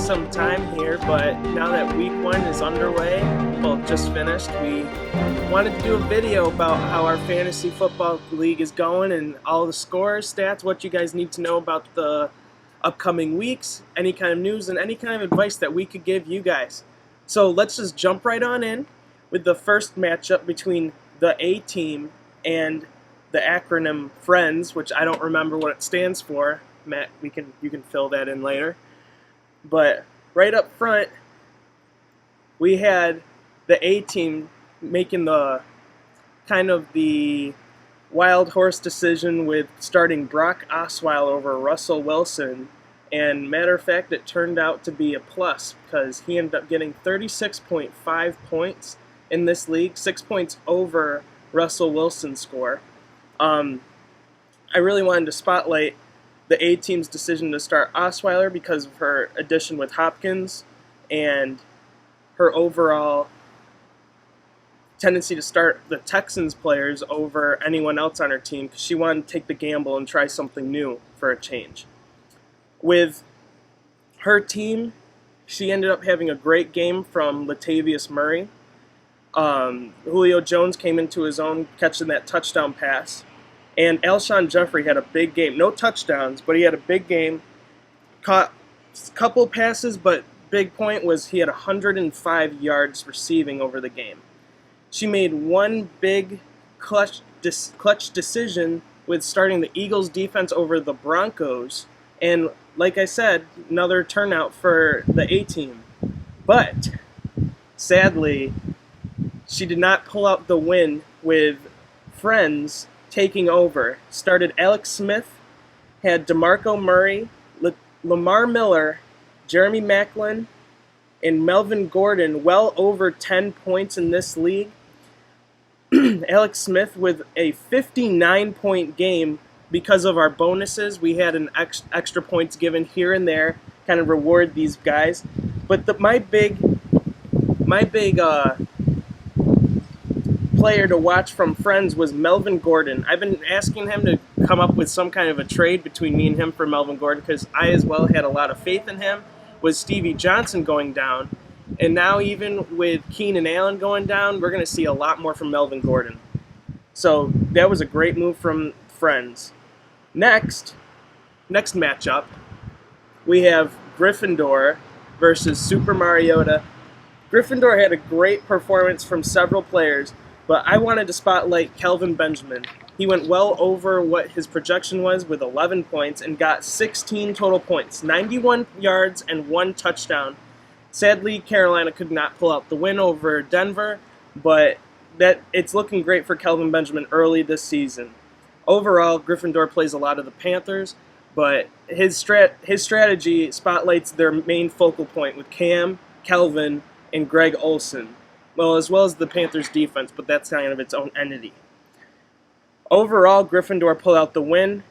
some time here, but now that week one is underway, well, just finished, we wanted to do a video about how our fantasy football league is going and all the scores, stats, what you guys need to know about the upcoming weeks, any kind of news, and any kind of advice that we could give you guys. So let's just jump right on in with the first matchup between the A team and the acronym FRIENDS, which I don't remember what it stands for. Matt, you can fill that in later. But right up front, we had the A team making the kind of the wild horse decision with starting Brock Osweiler over Russell Wilson. And matter of fact, it turned out to be a plus because he ended up getting 36.5 points in this league, 6 points over Russell Wilson's score. I really wanted to spotlight the A team's decision to start Osweiler because of her addition with Hopkins and her overall tendency to start the Texans players over anyone else on her team because she wanted to take the gamble and try something new for a change. With her team, she ended up having a great game from Latavius Murray. Julio Jones came into his own catching that touchdown pass. And Alshon Jeffrey had a big game. No touchdowns, but he had a big game. Caught a couple passes, but big point was he had 105 yards receiving over the game. She made one big clutch decision with starting the Eagles defense over the Broncos. And like I said, another turnout for the A team. But sadly, she did not pull out the win with FRIENDS taking over. Started Alex Smith, had DeMarco Murray, Lamar Miller, Jeremy Maclin, and Melvin Gordon well over 10 points in this league. Alex Smith with a 59-point game because of our bonuses. We had an extra points given here and there, kind of reward these guys. But my big player to watch from FRIENDS was Melvin Gordon. I've been asking him to come up with some kind of a trade between me and him for Melvin Gordon because I as well had a lot of faith in him with Stevie Johnson going down. And now even with Keenan Allen going down, we're going to see a lot more from Melvin Gordon. So that was a great move from FRIENDS. Next matchup, we have Gryffindor versus Super Mariota. Gryffindor had a great performance from several players, but I wanted to spotlight Kelvin Benjamin. He went well over what his projection was with 11 points and got 16 total points, 91 yards and 1 touchdown. Sadly, Carolina could not pull out the win over Denver, but it's looking great for Kelvin Benjamin early this season. Overall, Gryffindor plays a lot of the Panthers, but his strategy spotlights their main focal point with Cam, Kelvin, and Greg Olsen. Well, as well as the Panthers' defense, but that's kind of its own entity. Overall, Gryffindor pulled out the win,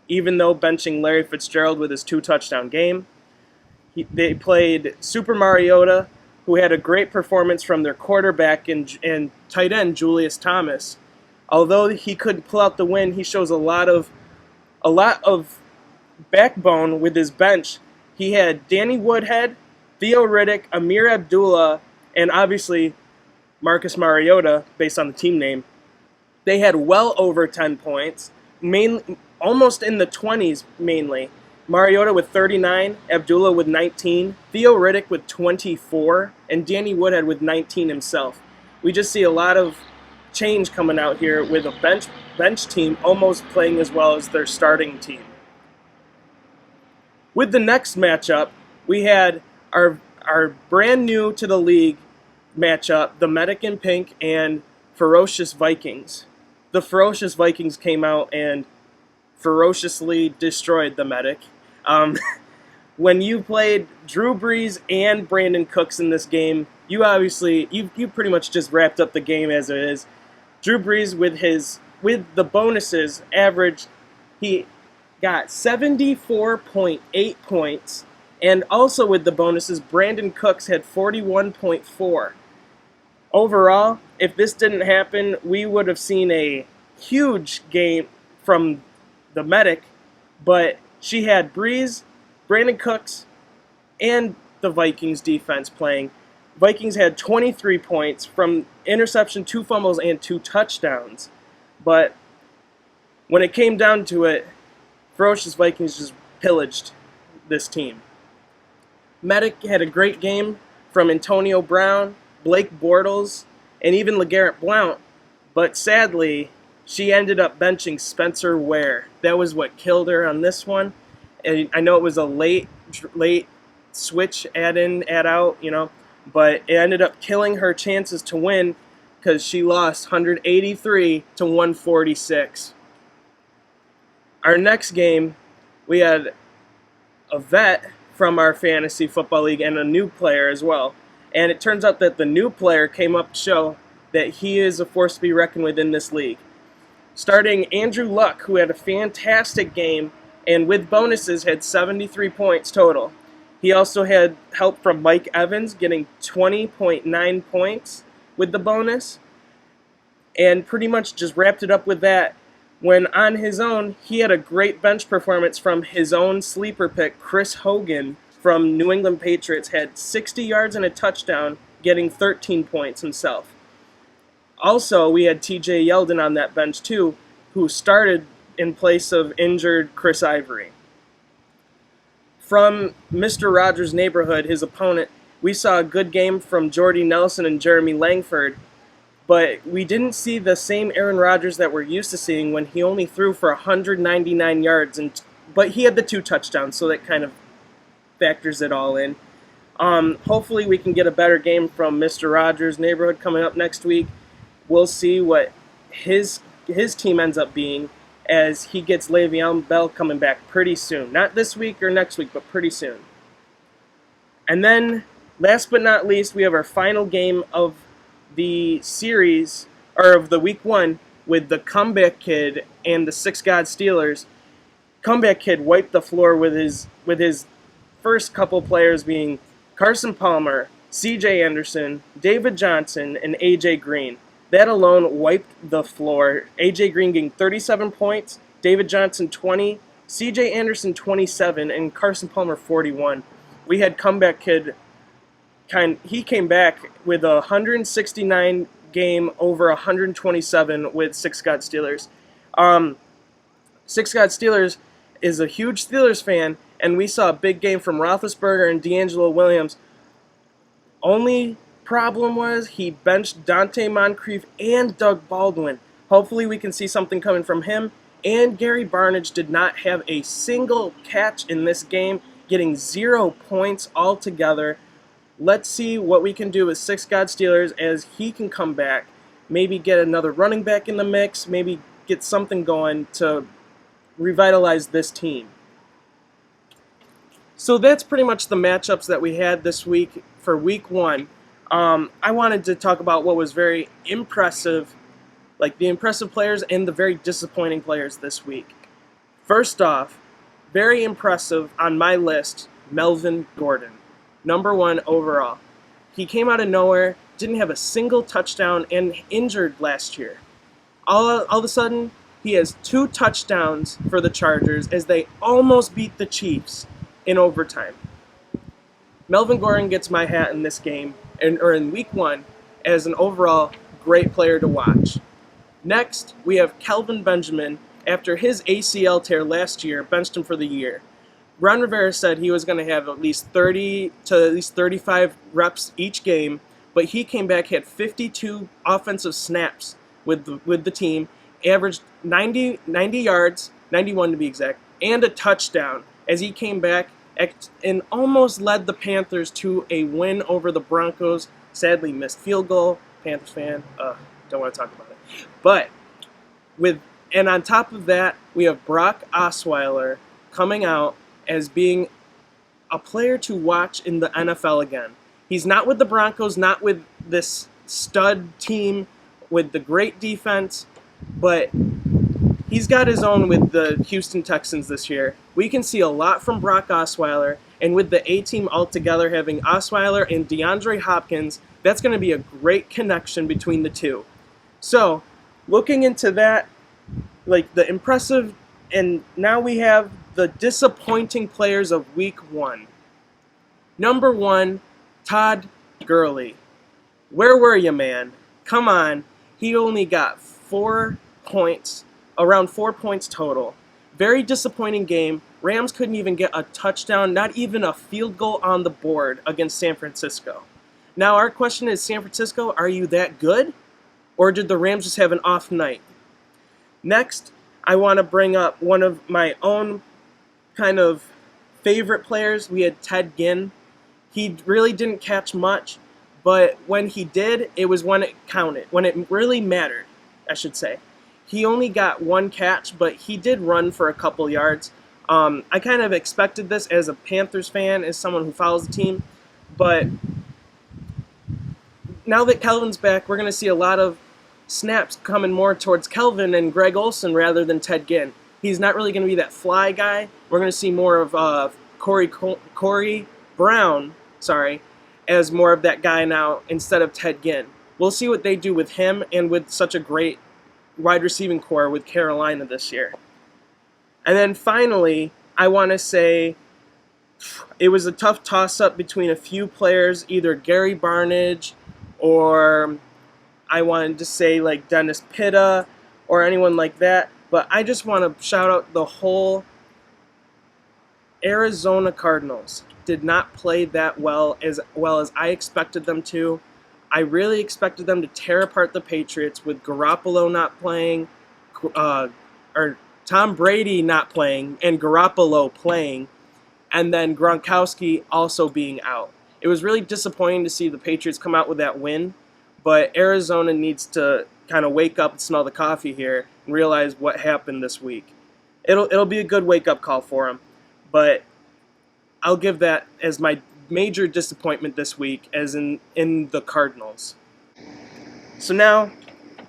even though benching Larry Fitzgerald with his 2-touchdown game. They played Super Mariota, who had a great performance from their quarterback and tight end, Julius Thomas. Although he couldn't pull out the win, he shows a lot of backbone with his bench. He had Danny Woodhead, Theo Riddick, Amir Abdullah, and obviously Marcus Mariota, based on the team name. They had well over 10 points, almost in the 20s mainly. Mariota with 39, Abdullah with 19, Theo Riddick with 24, and Danny Woodhead with 19 himself. We just see a lot of change coming out here with a bench team almost playing as well as their starting team. With the next matchup, we had our brand new to the league matchup, the Medic in Pink and Ferocious Vikings. The Ferocious Vikings came out and ferociously destroyed the Medic. When you played Drew Brees and Brandon Cooks in this game, you pretty much just wrapped up the game as it is. Drew Brees with the bonuses averaged, he got 74.8 points, and also with the bonuses, Brandon Cooks had 41.4. Overall, if this didn't happen, we would have seen a huge game from the Medic, but she had Breeze, Brandon Cooks, and the Vikings defense playing. Vikings had 23 points from interception, 2 fumbles, and 2 touchdowns. But when it came down to it, ferocious Vikings just pillaged this team. Medic had a great game from Antonio Brown, Blake Bortles, and even LeGarrette Blount. But sadly, she ended up benching Spencer Ware. That was what killed her on this one. And I know it was a late switch, add in, add out, but it ended up killing her chances to win because she lost 183 to 146. Our next game, we had a vet from our fantasy football league and a new player as well. And it turns out that the new player came up to show that he is a force to be reckoned with in this league. Starting Andrew Luck, who had a fantastic game and with bonuses had 73 points total. He also had help from Mike Evans getting 20.9 points with the bonus, and pretty much just wrapped it up with that. When on his own, he had a great bench performance from his own sleeper pick, Chris Hogan from New England Patriots, had 60 yards and a touchdown, getting 13 points himself. Also, we had TJ Yeldon on that bench too, who started in place of injured Chris Ivory. From Mr. Rogers' neighborhood, his opponent, we saw a good game from Jordy Nelson and Jeremy Langford, but we didn't see the same Aaron Rodgers that we're used to seeing when he only threw for 199 yards, but he had the 2 touchdowns, so that kind of factors it all in. Hopefully we can get a better game from Mr. Rogers' neighborhood coming up next week. We'll see what his team ends up being as he gets Le'Veon Bell coming back pretty soon. Not this week or next week, but pretty soon. And then, last but not least, we have our final game of the series, or of the week 1, with the Comeback Kid and the Six God Steelers. Comeback Kid wiped the floor with his first couple players being Carson Palmer, C.J. Anderson, David Johnson, and A.J. Green. That alone wiped the floor. A.J. Green getting 37 points, David Johnson 20, C.J. Anderson 27, and Carson Palmer 41. We had Comeback Kid. He came back with a 169 game over 127 with Six God Steelers. Six God Steelers is a huge Steelers fan, and we saw a big game from Roethlisberger and D'Angelo Williams. Only problem was he benched Dante Moncrief and Doug Baldwin. Hopefully we can see something coming from him. And Gary Barnidge did not have a single catch in this game, getting 0 points altogether. Let's see what we can do with Six God Steelers as he can come back. Maybe get another running back in the mix. Maybe get something going to revitalize this team. So that's pretty much the matchups that we had this week for week 1. I wanted to talk about what was very impressive, like the impressive players and the very disappointing players this week. First off, very impressive on my list, Melvin Gordon, number 1 overall. He came out of nowhere, didn't have a single touchdown, and injured last year. All of a sudden, he has 2 touchdowns for the Chargers as they almost beat the Chiefs in overtime. Melvin Gordon gets my hat in this game, or in week 1, as an overall great player to watch. Next, we have Kelvin Benjamin. After his ACL tear last year, benched him for the year. Ron Rivera said he was going to have at least 30 to at least 35 reps each game, but he came back, had 52 offensive snaps with the team, averaged 90 yards, 91 to be exact, and a touchdown as he came back and almost led the Panthers to a win over the Broncos. Sadly, missed field goal. Panthers fan, don't want to talk about it. But and on top of that, we have Brock Osweiler coming out as being a player to watch in the NFL again. He's not with the Broncos, not with this stud team with the great defense, but he's got his own with the Houston Texans this year. We can see a lot from Brock Osweiler, and with the A-team altogether having Osweiler and DeAndre Hopkins, that's going to be a great connection between the two. So, looking into that, like the impressive, and now we have the disappointing players of week 1. Number 1, Todd Gurley. Where were you, man? Come on. He only got 4 points, around 4 points total. Very disappointing game. Rams couldn't even get a touchdown, not even a field goal on the board against San Francisco. Now our question is, San Francisco, are you that good? Or did the Rams just have an off night? Next, I want to bring up one of my own kind of favorite players. We had Ted Ginn. He really didn't catch much, but when he did, it was when it counted, when it really mattered, I should say. He only got 1 catch, but he did run for a couple yards. I kind of expected this as a Panthers fan, as someone who follows the team, but now that Kelvin's back, we're going to see a lot of snaps coming more towards Kelvin and Greg Olsen rather than Ted Ginn. He's not really going to be that fly guy. We're going to see more of Corey Brown, as more of that guy now instead of Ted Ginn. We'll see what they do with him and with such a great wide receiving core with Carolina this year. And then finally, I want to say it was a tough toss-up between a few players, either Gary Barnidge or I wanted to say like Dennis Pitta or anyone like that. But I just want to shout out the whole Arizona Cardinals. Did not play that well as I expected them to. I really expected them to tear apart the Patriots with Garoppolo not playing, or Tom Brady not playing, and Garoppolo playing, and then Gronkowski also being out. It was really disappointing to see the Patriots come out with that win, but Arizona needs to kind of wake up and smell the coffee here and realize what happened this week. It'll be a good wake-up call for them, but I'll give that as my major disappointment this week, as in the Cardinals. So now,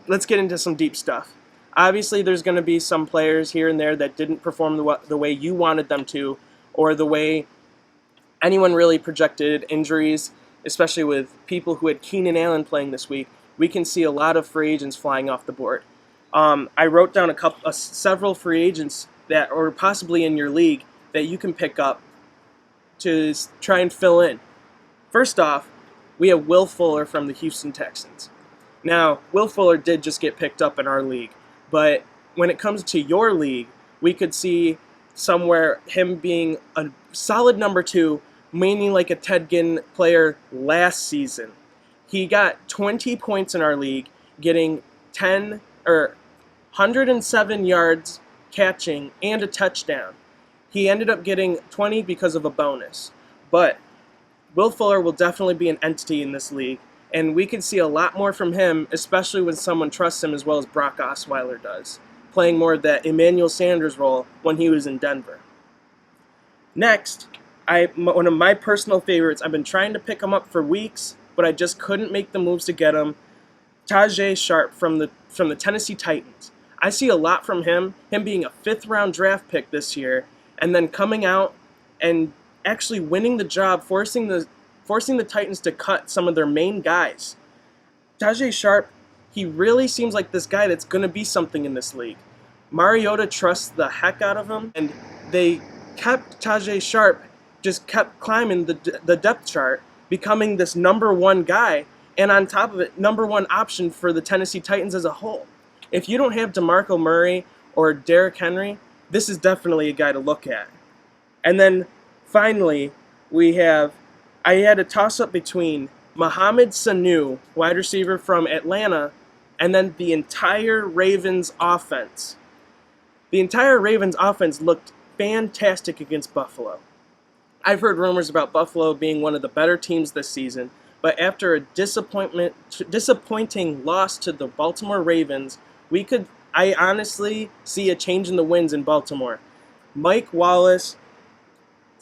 let's get into some deep stuff. Obviously, there's going to be some players here and there that didn't perform the way you wanted them to, or the way anyone really projected. Injuries, especially with people who had Keenan Allen playing this week. We can see a lot of free agents flying off the board. I wrote down several free agents that are possibly in your league that you can pick up to try and fill in. First off, we have Will Fuller from the Houston Texans. Now, Will Fuller did just get picked up in our league, but when it comes to your league, we could see somewhere him being a solid number 2, mainly like a Ted Ginn player last season. He got 20 points in our league, getting 107 yards catching and a touchdown. He ended up getting 20 because of a bonus. But Will Fuller will definitely be an entity in this league, and we could see a lot more from him, especially when someone trusts him as well as Brock Osweiler does, playing more of that Emmanuel Sanders role when he was in Denver. Next, one of my personal favorites, I've been trying to pick him up for weeks, but I just couldn't make the moves to get him, Tajae Sharpe from the Tennessee Titans. I see a lot from him being a 5th-round draft pick this year, and then coming out and actually winning the job, forcing the Titans to cut some of their main guys. Tajae Sharpe, he really seems like this guy that's going to be something in this league. Mariota trusts the heck out of him, and they kept Tajae Sharpe, just kept climbing the depth chart, becoming this number 1 guy, and on top of it, number 1 option for the Tennessee Titans as a whole. If you don't have DeMarco Murray or Derrick Henry, this is definitely a guy to look at. And then finally, I had a toss-up between Mohamed Sanu, wide receiver from Atlanta, and then the entire Ravens offense. The entire Ravens offense looked fantastic against Buffalo. I've heard rumors about Buffalo being one of the better teams this season, but after a disappointing loss to the Baltimore Ravens, I honestly see a change in the winds in Baltimore. Mike Wallace,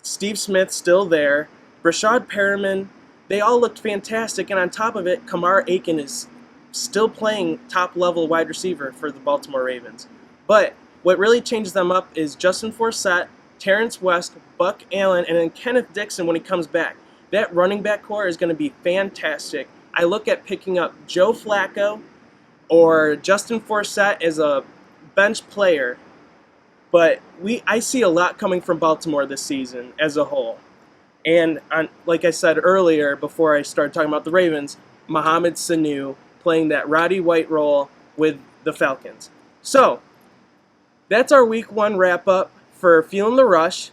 Steve Smith still there, Brashad Perriman, they all looked fantastic, and on top of it, Kamar Aiken is still playing top-level wide receiver for the Baltimore Ravens. But what really changes them up is Justin Forsett, Terrence West, Buck Allen, and then Kenneth Dixon when he comes back. That running back core is going to be fantastic. I look at picking up Joe Flacco or Justin Forsett as a bench player, but I see a lot coming from Baltimore this season as a whole. And like I said earlier, before I started talking about the Ravens, Mohamed Sanu playing that Roddy White role with the Falcons. So that's our week 1 wrap up for Feeling the Rush.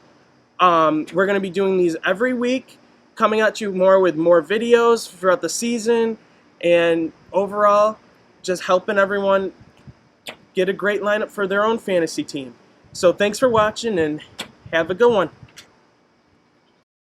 We're going to be doing these every week, coming at you more with more videos throughout the season, and overall just helping everyone get a great lineup for their own fantasy team. So thanks for watching, and have a good one.